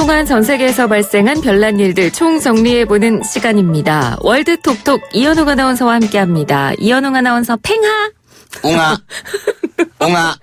그동안 전 세계에서 발생한 별난 일들 총정리해보는 시간입니다. 월드톡톡 이현웅 아나운서와 함께합니다. 이현웅 아나운서 팽하. 웅아. 웅아.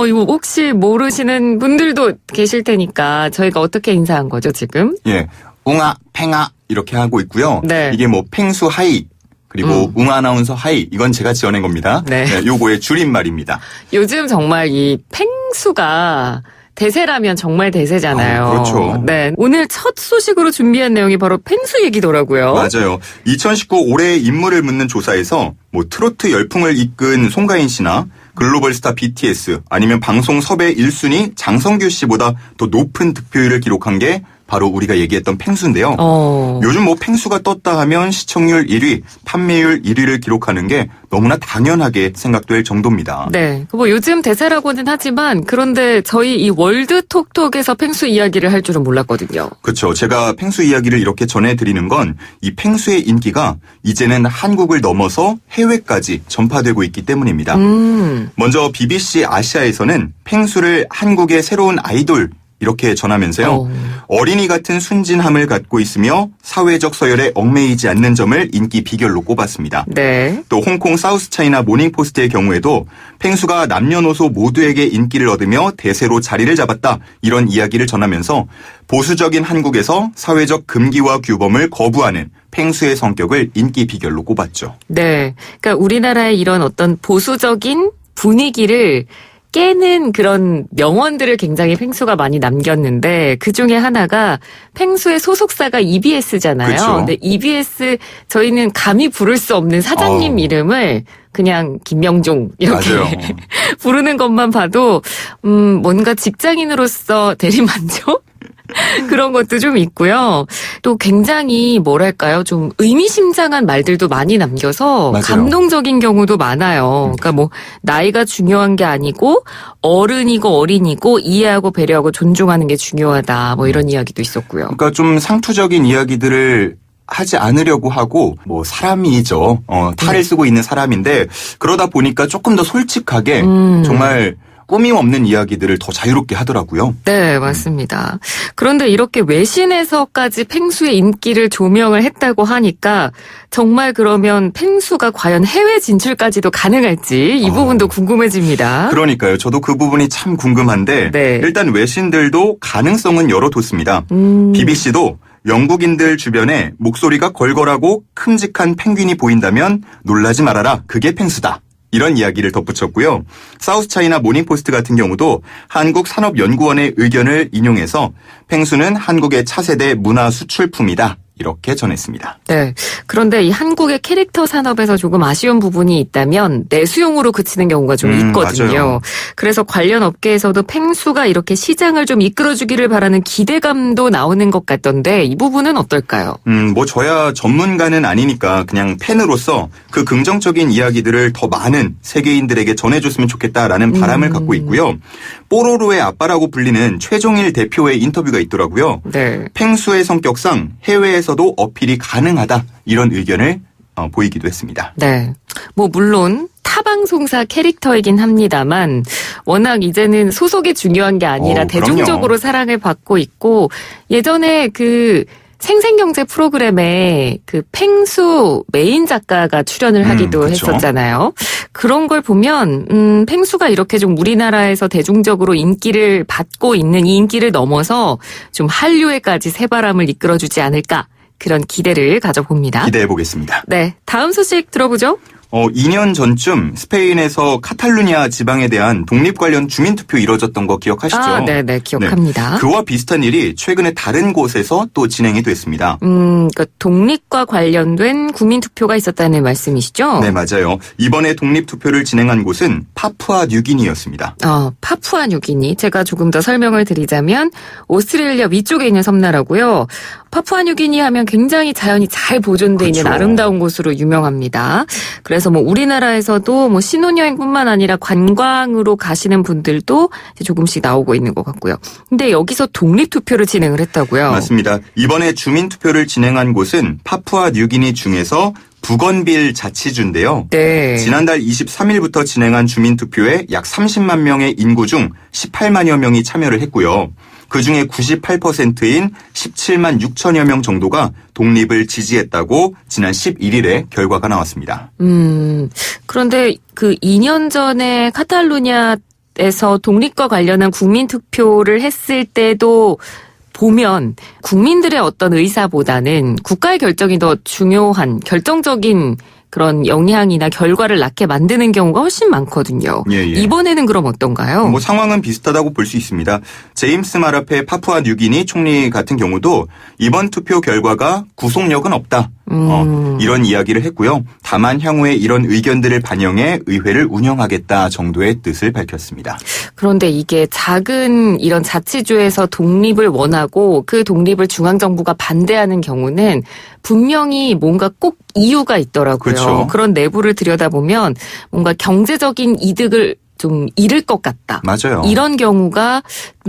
이거 혹시 모르시는 분들도 계실 테니까 저희가 어떻게 인사한 거죠, 지금? 예. 웅아, 팽아 이렇게 하고 있고요. 네. 이게 뭐 팽수 하이 그리고 웅아 아나운서 하이 이건 제가 지어낸 겁니다. 네. 요거의 줄임말입니다. 요즘 정말 이 팽수가 대세라면 정말 대세잖아요. 그렇죠. 네. 오늘 첫 소식으로 준비한 내용이 바로 팽수 얘기더라고요. 맞아요. 2019 올해의 인물을 묻는 조사에서 뭐 트로트 열풍을 이끈 송가인 씨나 글로벌 스타 BTS 아니면 방송 섭외 1순위 장성규 씨보다 더 높은 득표율을 기록한 게 바로 우리가 얘기했던 팽수인데요. 요즘 뭐 팽수가 떴다 하면 시청률 1위, 판매율 1위를 기록하는 게 너무나 당연하게 생각될 정도입니다. 네. 뭐 요즘 대세라고는 하지만 그런데 저희 이 월드톡톡에서 팽수 이야기를 할 줄은 몰랐거든요. 그렇죠. 제가 팽수 이야기를 이렇게 전해드리는 건 이 팽수의 인기가 이제는 한국을 넘어서 해외까지 전파되고 있기 때문입니다. 먼저 BBC 아시아에서는 팽수를 한국의 새로운 아이돌 이렇게 전하면서요. 어린이 같은 순진함을 갖고 있으며 사회적 서열에 얽매이지 않는 점을 인기 비결로 꼽았습니다. 네. 또 홍콩 사우스차이나 모닝포스트의 경우에도 팽수가 남녀노소 모두에게 인기를 얻으며 대세로 자리를 잡았다. 이런 이야기를 전하면서 보수적인 한국에서 사회적 금기와 규범을 거부하는 팽수의 성격을 인기 비결로 꼽았죠. 네. 그러니까 우리나라의 이런 어떤 보수적인 분위기를 깨는 그런 명언들을 굉장히 팽수가 많이 남겼는데 그중에 하나가 팽수의 소속사가 EBS잖아요. 그렇죠. 근데 EBS 저희는 감히 부를 수 없는 사장님 이름을 그냥 김명종 이렇게 맞아요. 부르는 것만 봐도 뭔가 직장인으로서 대리만족? 그런 것도 좀 있고요. 또 굉장히 뭐랄까요? 좀 의미심장한 말들도 많이 남겨서 맞아요. 감동적인 경우도 많아요. 그러니까 뭐 나이가 중요한 게 아니고 어른이고 어린이고 이해하고 배려하고 존중하는 게 중요하다. 뭐 이런 이야기도 있었고요. 그러니까 좀 상투적인 이야기들을 하지 않으려고 하고 뭐 사람이죠. 탈을 쓰고 있는 사람인데 그러다 보니까 조금 더 솔직하게 정말 꾸밈 없는 이야기들을 더 자유롭게 하더라고요. 네, 맞습니다. 그런데 이렇게 외신에서까지 팽수의 인기를 조명을 했다고 하니까 정말 그러면 팽수가 과연 해외 진출까지도 가능할지 이 부분도 궁금해집니다. 그러니까요. 저도 그 부분이 참 궁금한데 네. 일단 외신들도 가능성은 열어뒀습니다. BBC도 영국인들 주변에 목소리가 걸걸하고 큼직한 펭귄이 보인다면 놀라지 말아라. 그게 팽수다. 이런 이야기를 덧붙였고요. 사우스차이나 모닝포스트 같은 경우도 한국산업연구원의 의견을 인용해서 팽수는 한국의 차세대 문화 수출품이다. 이렇게 전했습니다. 네. 그런데 이 한국의 캐릭터 산업에서 조금 아쉬운 부분이 있다면 내수용으로 그치는 경우가 좀 있거든요. 맞아요. 그래서 관련 업계에서도 팽수가 이렇게 시장을 좀 이끌어주기를 바라는 기대감도 나오는 것 같던데 이 부분은 어떨까요? 뭐 저야 전문가는 아니니까 그냥 팬으로서 그 긍정적인 이야기들을 더 많은 세계인들에게 전해줬으면 좋겠다라는 바람을 갖고 있고요. 뽀로로의 아빠라고 불리는 최종일 대표의 인터뷰가 있더라고요. 네. 팽수의 성격상 해외에서도 어필이 가능하다 이런 의견을 보이기도 했습니다. 네. 뭐 물론 타방송사 캐릭터이긴 합니다만 워낙 이제는 소속이 중요한 게 아니라 대중적으로 그럼요. 사랑을 받고 있고 예전에 그 생생경제 프로그램에 그 팽수 메인 작가가 출연을 하기도 그쵸. 했었잖아요. 그런 걸 보면 팽수가 이렇게 좀 우리나라에서 대중적으로 인기를 받고 있는 이 인기를 넘어서 좀 한류에까지 새바람을 이끌어주지 않을까 그런 기대를 가져봅니다. 기대해 보겠습니다. 네, 다음 소식 들어보죠. 2년 전쯤 스페인에서 카탈루냐 지방에 대한 독립 관련 주민투표 이뤄졌던 거 기억하시죠? 아, 네네, 기억합니다. 네. 그와 비슷한 일이 최근에 다른 곳에서 또 진행이 됐습니다. 그러니까 독립과 관련된 국민투표가 있었다는 말씀이시죠? 네, 맞아요. 이번에 독립투표를 진행한 곳은 파푸아 뉴기니였습니다. 파푸아 뉴기니. 제가 조금 더 설명을 드리자면 오스트레일리아 위쪽에 있는 섬나라고요. 파푸아 뉴기니 하면 굉장히 자연이 잘 보존돼 있는 그렇죠. 아름다운 곳으로 유명합니다. 그래서 뭐 우리나라에서도 뭐 신혼여행뿐만 아니라 관광으로 가시는 분들도 이제 조금씩 나오고 있는 것 같고요. 근데 여기서 독립투표를 진행을 했다고요? 맞습니다. 이번에 주민투표를 진행한 곳은 파푸아 뉴기니 중에서 부건빌 자치주인데요. 네. 지난달 23일부터 진행한 주민투표에 약 30만 명의 인구 중 18만여 명이 참여를 했고요. 그중에 98%인 17만 6천여 명 정도가 독립을 지지했다고 지난 11일에 결과가 나왔습니다. 그런데 그 2년 전에 카탈루냐에서 독립과 관련한 국민투표를 했을 때도 보면 국민들의 어떤 의사보다는 국가의 결정이 더 중요한 결정적인 그런 영향이나 결과를 낳게 만드는 경우가 훨씬 많거든요. 예. 이번에는 그럼 어떤가요? 상황은 비슷하다고 볼 수 있습니다. 제임스 마라페 파푸아 뉴기니 총리 같은 경우도 이번 투표 결과가 구속력은 없다. 이런 이야기를 했고요. 다만 향후에 이런 의견들을 반영해 의회를 운영하겠다 정도의 뜻을 밝혔습니다. 그런데 이게 작은 이런 자치주에서 독립을 원하고 그 독립을 중앙정부가 반대하는 경우는 분명히 뭔가 꼭 이유가 있더라고요. 그렇죠. 그런 내부를 들여다보면 뭔가 경제적인 이득을 좀 잃을 것 같다. 맞아요. 이런 경우가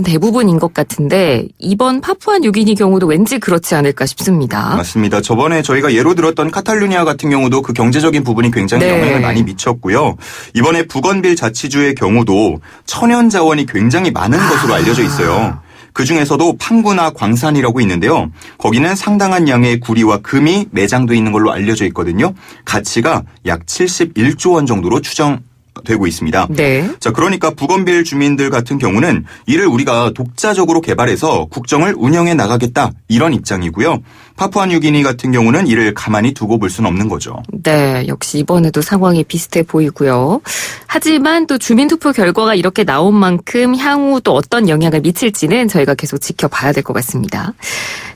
대부분인 것 같은데 이번 파푸아 뉴기니 경우도 왠지 그렇지 않을까 싶습니다. 맞습니다. 저번에 저희가 예로 들었던 카탈루니아 같은 경우도 그 경제적인 부분이 굉장히 영향을 많이 미쳤고요. 이번에 부건빌 자치주의 경우도 천연 자원이 굉장히 많은 것으로 알려져 있어요. 그중에서도 팡구나 광산이라고 있는데요. 거기는 상당한 양의 구리와 금이 매장돼 있는 걸로 알려져 있거든요. 가치가 약 71조 원 정도로 추정되고 있습니다. 네. 자, 그러니까 부건빌 주민들 같은 경우는 이를 우리가 독자적으로 개발해서 국정을 운영해 나가겠다 이런 입장이고요. 파푸아 뉴기니 같은 경우는 이를 가만히 두고 볼 수는 없는 거죠. 네, 역시 이번에도 상황이 비슷해 보이고요. 하지만 또 주민투표 결과가 이렇게 나온 만큼 향후 또 어떤 영향을 미칠지는 저희가 계속 지켜봐야 될 것 같습니다.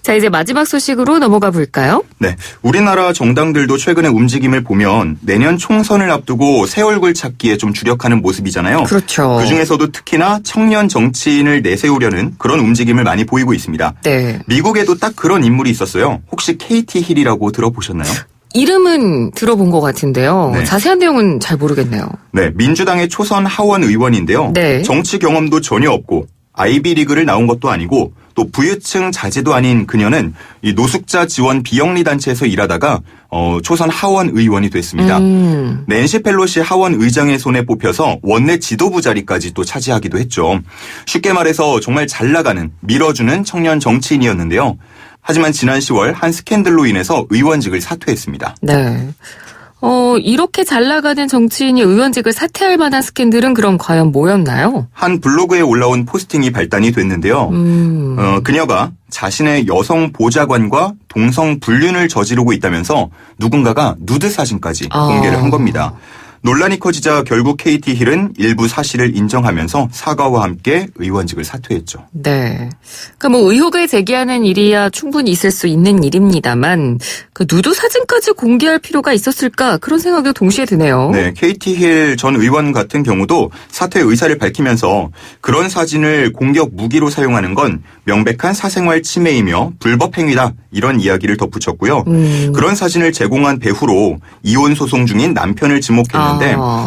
자, 이제 마지막 소식으로 넘어가 볼까요? 네, 우리나라 정당들도 최근의 움직임을 보면 내년 총선을 앞두고 새 얼굴 찾기에 좀 주력하는 모습이잖아요. 그렇죠. 그중에서도 특히나 청년 정치인을 내세우려는 그런 움직임을 많이 보이고 있습니다. 네. 미국에도 딱 그런 인물이 있었어요. 혹시 KT 힐이라고 들어보셨나요? 이름은 들어본 것 같은데요. 네. 자세한 내용은 잘 모르겠네요. 네, 민주당의 초선 하원 의원인데요. 네. 정치 경험도 전혀 없고 아이비리그를 나온 것도 아니고 또 부유층 자제도 아닌 그녀는 이 노숙자 지원 비영리 단체에서 일하다가 초선 하원 의원이 됐습니다. 낸시 펠로시 하원 의장의 손에 뽑혀서 원내 지도부 자리까지 또 차지하기도 했죠. 쉽게 말해서 정말 잘 나가는 밀어주는 청년 정치인이었는데요. 하지만 지난 10월 한 스캔들로 인해서 의원직을 사퇴했습니다. 네. 이렇게 잘 나가는 정치인이 의원직을 사퇴할 만한 스캔들은 그럼 과연 뭐였나요? 한 블로그에 올라온 포스팅이 발단이 됐는데요. 그녀가 자신의 여성 보좌관과 동성 불륜을 저지르고 있다면서 누군가가 누드 사진까지 공개를 한 겁니다. 논란이 커지자 결국 KT 힐은 일부 사실을 인정하면서 사과와 함께 의원직을 사퇴했죠. 네. 그러니까 뭐 의혹을 제기하는 일이야 충분히 있을 수 있는 일입니다만 그 누드 사진까지 공개할 필요가 있었을까 그런 생각도 동시에 드네요. 네, KT 힐 전 의원 같은 경우도 사퇴 의사를 밝히면서 그런 사진을 공격 무기로 사용하는 건 명백한 사생활 침해이며 불법 행위다 이런 이야기를 덧붙였고요. 그런 사진을 제공한 배후로 이혼 소송 중인 남편을 지목했는데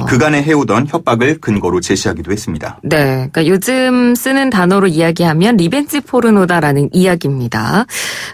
그간에 해오던 협박을 근거로 제시하기도 했습니다. 네, 그러니까 요즘 쓰는 단어로 이야기하면 리벤지 포르노다라는 이야기입니다.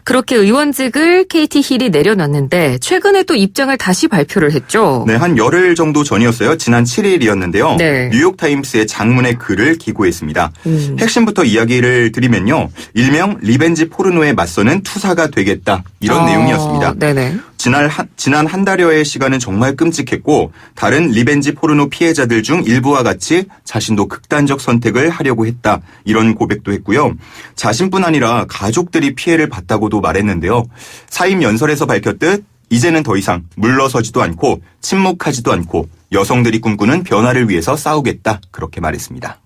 그렇게 의원직을 KT 힐이 내려놨는데 최근에 또 입장을 다시 발표를 했죠. 네, 한 열흘 정도 전이었어요. 지난 7일이었는데요. 네. 뉴욕타임스의 장문의 글을 기고했습니다. 핵심부터 이야기를 드리면요. 일명 리벤지 포르노에 맞서는 투사가 되겠다. 이런 내용이었습니다. 네네. 지난 한 달여의 시간은 정말 끔찍했고 다른 리벤지 포르노 피해자들 중 일부와 같이 자신도 극단적 선택을 하려고 했다. 이런 고백도 했고요. 자신뿐 아니라 가족들이 피해를 봤다고도 말했는데요. 사임 연설에서 밝혔듯 이제는 더 이상 물러서지도 않고 침묵하지도 않고 여성들이 꿈꾸는 변화를 위해서 싸우겠다. 그렇게 말했습니다.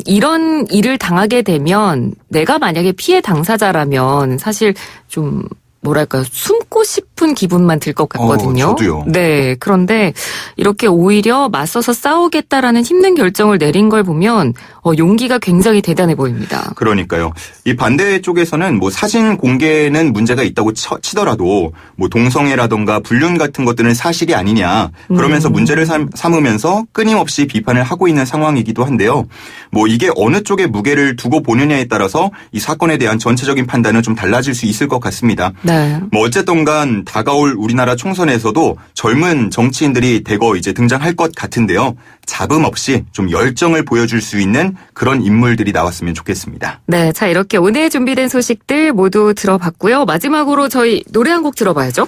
이런 일을 당하게 되면 내가 만약에 피해 당사자라면 사실 좀 뭐랄까요, 숨고 싶은 기분만 들 것 같거든요. 저도요. 네. 그런데 이렇게 오히려 맞서서 싸우겠다라는 힘든 결정을 내린 걸 보면 용기가 굉장히 대단해 보입니다. 그러니까요. 이 반대 쪽에서는 뭐 사진 공개는 문제가 있다고 치더라도 뭐 동성애라던가 불륜 같은 것들은 사실이 아니냐 그러면서 문제를 삼으면서 끊임없이 비판을 하고 있는 상황이기도 한데요. 뭐 이게 어느 쪽에 무게를 두고 보느냐에 따라서 이 사건에 대한 전체적인 판단은 좀 달라질 수 있을 것 같습니다. 네. 네. 뭐 어쨌든 간 다가올 우리나라 총선에서도 젊은 정치인들이 대거 이제 등장할 것 같은데요. 잡음 없이 좀 열정을 보여줄 수 있는 그런 인물들이 나왔으면 좋겠습니다. 네, 자 이렇게 오늘 준비된 소식들 모두 들어봤고요. 마지막으로 저희 노래 한 곡 들어봐야죠.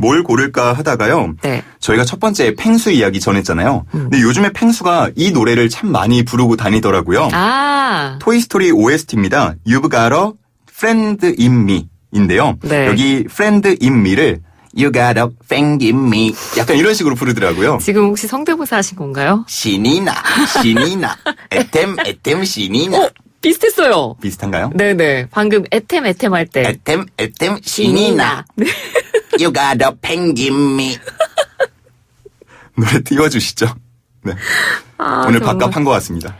뭘 고를까 하다가요. 네. 저희가 첫 번째 펭수 이야기 전했잖아요. 근데 요즘에 펭수가 이 노래를 참 많이 부르고 다니더라고요. 아, 토이스토리 OST입니다. You've got a friend in me 인데요. 네. 여기 friend in me를 You got a friend in me 약간 이런 식으로 부르더라고요. 지금 혹시 성대모사 하신 건가요? 신이 나 애템 신이 나 비슷했어요. 비슷한가요? 네네. 방금 애템 할 때. 애템 신이 나 네. You got a friend in me 노래 띄워주시죠. 네. 아, 오늘 정말. 밥값 한 것 같습니다.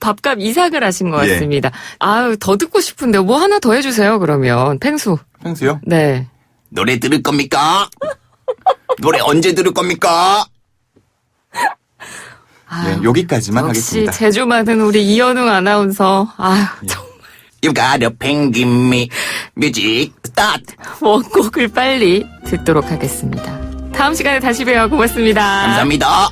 밥값 이삭을 하신 것 예. 같습니다. 아유, 더 듣고 싶은데 뭐 하나 더 해주세요, 그러면. 펭수. 펭수요? 네. 노래 들을 겁니까? 노래 언제 들을 겁니까? 아유, 네, 여기까지만 역시 하겠습니다. 재주 많은 우리 이현웅 아나운서. 아유, 정말 You got a penguin me. 뮤직 스타트. 원곡을 빨리 듣도록 하겠습니다. 다음 시간에 다시 봬요. 고맙습니다. 감사합니다.